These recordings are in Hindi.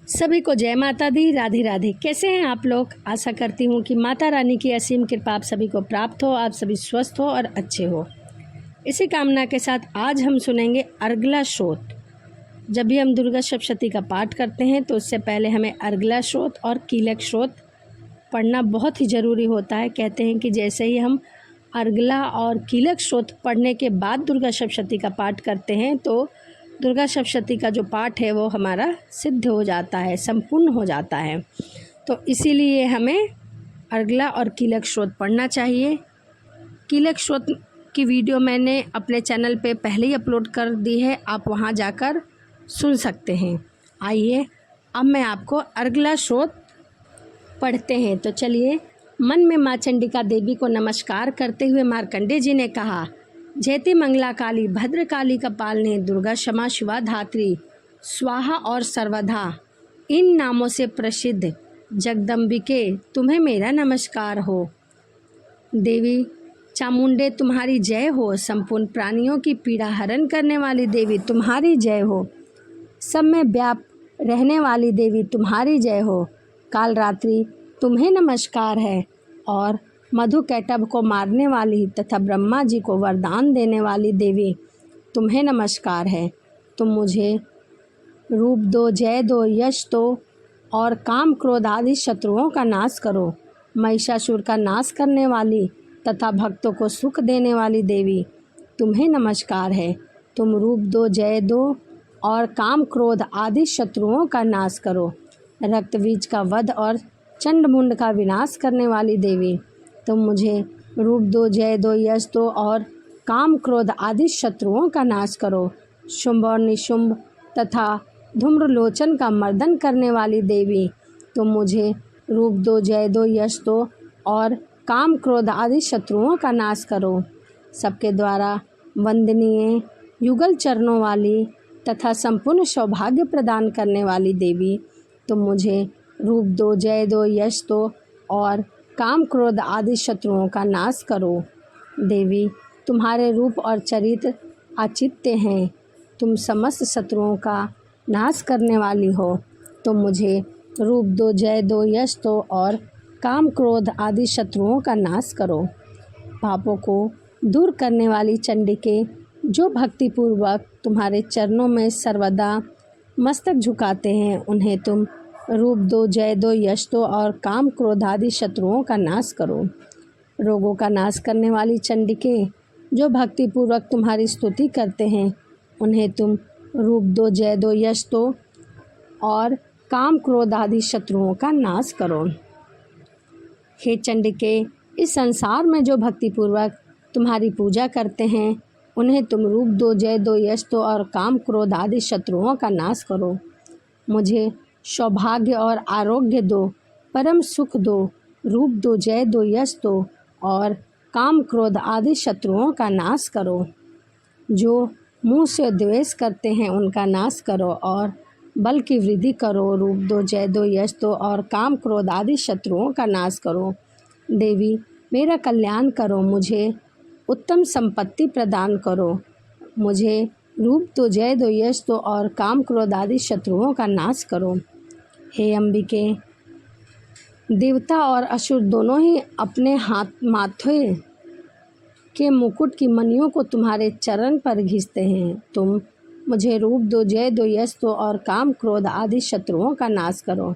सभी को जय माता दी, राधे राधे। कैसे हैं आप लोग? आशा करती हूँ कि माता रानी की असीम कृपा आप सभी को प्राप्त हो, आप सभी स्वस्थ हो और अच्छे हो। इसी कामना के साथ आज हम सुनेंगे अर्गला स्रोत। जब भी हम दुर्गा सप्तशती का पाठ करते हैं तो उससे पहले हमें अर्गला स्रोत और कीलक स्रोत पढ़ना बहुत ही ज़रूरी होता है। कहते हैं कि जैसे ही हम अर्गला और कीलक स्रोत पढ़ने के बाद दुर्गा सप्तशती का पाठ करते हैं तो दुर्गा सप्तशती का जो पाठ है वो हमारा सिद्ध हो जाता है, संपूर्ण हो जाता है। तो इसीलिए हमें अर्गला और कीलक स्रोत पढ़ना चाहिए। कीलक स्रोत की वीडियो मैंने अपने चैनल पे पहले ही अपलोड कर दी है, आप वहाँ जाकर सुन सकते हैं। आइए अब मैं आपको अर्गला स्रोत पढ़ते हैं। तो चलिए, मन में माँ चंडिका देवी को नमस्कार करते हुए मार्कंडेय जी ने कहा, जयति मंगला काली भद्र काली कपालिनी दुर्गा क्षमा शिवा धात्री स्वाहा और सर्वधा, इन नामों से प्रसिद्ध जगदम्बिके तुम्हें मेरा नमस्कार हो। देवी चामुंडे तुम्हारी जय हो, संपूर्ण प्राणियों की पीड़ा हरण करने वाली देवी तुम्हारी जय हो, सब में व्याप रहने वाली देवी तुम्हारी जय हो। काल रात्रि तुम्हें नमस्कार है और मधु कैटभ को मारने वाली तथा ब्रह्मा जी को वरदान देने वाली देवी तुम्हें नमस्कार है। तुम मुझे रूप दो, जय दो, यश दो और काम क्रोध आदि शत्रुओं का नाश करो। महिषासुर का नाश करने वाली तथा भक्तों को सुख देने वाली देवी तुम्हें नमस्कार है। तुम रूप दो, जय दो और काम क्रोध आदि शत्रुओं का नाश करो। रक्तबीज का वध और चंडमुंड का विनाश करने वाली देवी तुम मुझे रूप दो, जय दो, यश दो और काम क्रोध आदि शत्रुओं का नाश करो। शुंभ और निशुंभ तथा धूम्रलोचन का मर्दन करने वाली देवी तुम मुझे रूप दो, जय दो, यश दो और काम क्रोध आदि शत्रुओं का नाश करो। सबके द्वारा वंदनीय युगल चरणों वाली तथा संपूर्ण सौभाग्य प्रदान करने वाली देवी तुम मुझे रूप दो, जय दो, यश दो और काम क्रोध आदि शत्रुओं का नाश करो। देवी तुम्हारे रूप और चरित्र अचित्य हैं, तुम समस्त शत्रुओं का नाश करने वाली हो। तुम मुझे रूप दो, जय दो, यश दो और काम क्रोध आदि शत्रुओं का नाश करो। पापों को दूर करने वाली चंडिके जो भक्तिपूर्वक तुम्हारे चरणों में सर्वदा मस्तक झुकाते हैं, उन्हें तुम रूप दो, जय दो, यश दो और काम क्रोध आदि शत्रुओं का नाश करो। रोगों का नाश करने वाली चंडिके जो भक्तिपूर्वक तुम्हारी स्तुति करते हैं, उन्हें तुम रूप दो, जय दो, यश दो और काम क्रोध आदि शत्रुओं का नाश करो। हे चंडिके, इस संसार में जो भक्तिपूर्वक तुम्हारी पूजा करते हैं, उन्हें तुम रूप दो, जय दो, यश दो और काम क्रोध आदि शत्रुओं का नाश करो। मुझे सौभाग्य और आरोग्य दो, परम सुख दो, रूप दो, जय दो, यश दो और काम क्रोध आदि शत्रुओं का नाश करो। जो मुँह से द्वेष करते हैं उनका नाश करो और बल की वृद्धि करो। रूप दो, जय दो, यश दो और काम क्रोध आदि शत्रुओं का नाश करो। देवी मेरा कल्याण करो, मुझे उत्तम संपत्ति प्रदान करो। मुझे रूप दो, जय दो, यश दो और काम क्रोध आदि शत्रुओं का नाश करो। हे अंबिके, देवता और असुर दोनों ही अपने माथे के मुकुट की मणियों को तुम्हारे चरण पर घिसते हैं। तुम मुझे रूप दो, जय दो, यश दो और काम क्रोध आदि शत्रुओं का नाश करो।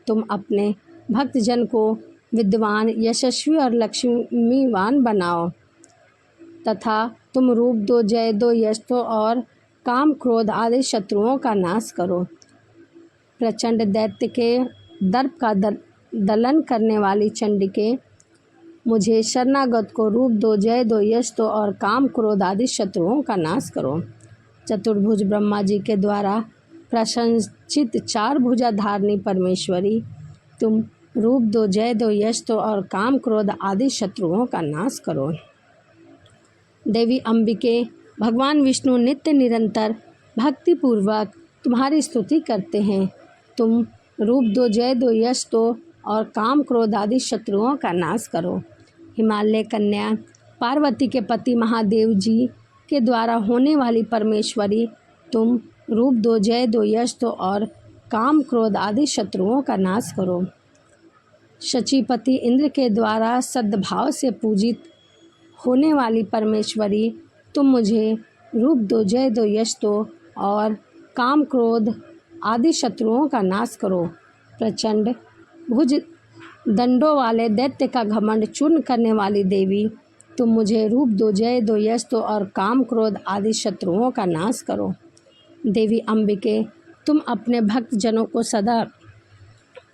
तुम अपने भक्तजन को विद्वान, यशस्वी और लक्ष्मीवान बनाओ तथा तुम रूप दो, जय दो, यश दो और काम क्रोध आदि शत्रुओं का नाश करो। प्रचंड दैत्य के दर्प का दलन करने वाली चंडिके मुझे शरणागत को रूप दो, जय दो, यश दो और काम क्रोध आदि शत्रुओं का नाश करो। चतुर्भुज ब्रह्मा जी के द्वारा प्रशंसित चार भुजा धारणी परमेश्वरी तुम रूप दो, जय दो, यश दो और काम क्रोध आदि शत्रुओं का नाश करो। देवी अंबिके, भगवान विष्णु नित्य निरंतर भक्तिपूर्वक तुम्हारी स्तुति करते हैं। तुम रूप दो, जय दो, यश दो और काम क्रोध आदि शत्रुओं का नाश करो। हिमालय कन्या पार्वती के पति महादेव जी के द्वारा होने वाली परमेश्वरी तुम रूप दो, जय दो, यश दो और काम क्रोध आदि शत्रुओं का नाश करो। शचीपति इंद्र के द्वारा सद्भाव से पूजित होने वाली परमेश्वरी, तुम मुझे रूप दो, जय दो, यश दो और काम क्रोध आदि शत्रुओं का नाश करो। प्रचंड भुज दंडों वाले दैत्य का घमंड चूर्ण करने वाली देवी, तुम मुझे रूप दो, जय दो, यश दो और काम क्रोध आदि शत्रुओं का नाश करो। देवी अंबिके, तुम अपने भक्त जनों को सदा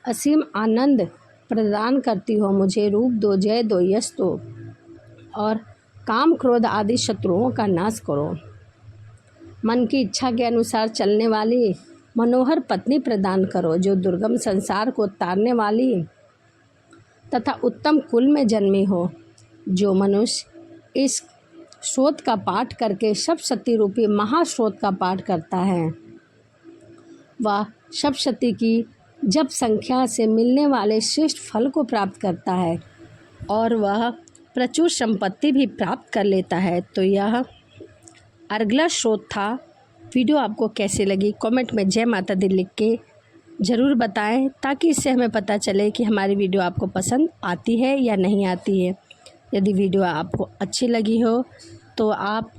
असीम आनंद प्रदान करती हो। मुझे रूप दो, जय दो, यश दो और काम क्रोध आदि शत्रुओं का नाश करो। मन की इच्छा के अनुसार चलने वाली मनोहर पत्नी प्रदान करो, जो दुर्गम संसार को तारने वाली तथा उत्तम कुल में जन्मी हो। जो मनुष्य इस स्रोत का पाठ करके सप्तशती रूपी महास्रोत का पाठ करता है, वह सप्तशती की जप संख्या से मिलने वाले श्रेष्ठ फल को प्राप्त करता है और वह प्रचुर संपत्ति भी प्राप्त कर लेता है। तो यह अर्गला स्रोत था। वीडियो आपको कैसे लगी कमेंट में जय माता दी लिख के ज़रूर बताएं, ताकि इससे हमें पता चले कि हमारी वीडियो आपको पसंद आती है या नहीं आती है। यदि वीडियो आपको अच्छी लगी हो तो आप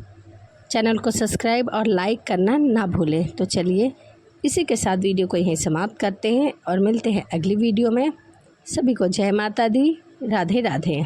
चैनल को सब्सक्राइब और लाइक करना ना भूलें। तो चलिए इसी के साथ वीडियो को यहीं समाप्त करते हैं और मिलते हैं अगली वीडियो में। सभी को जय माता दी, राधे राधे।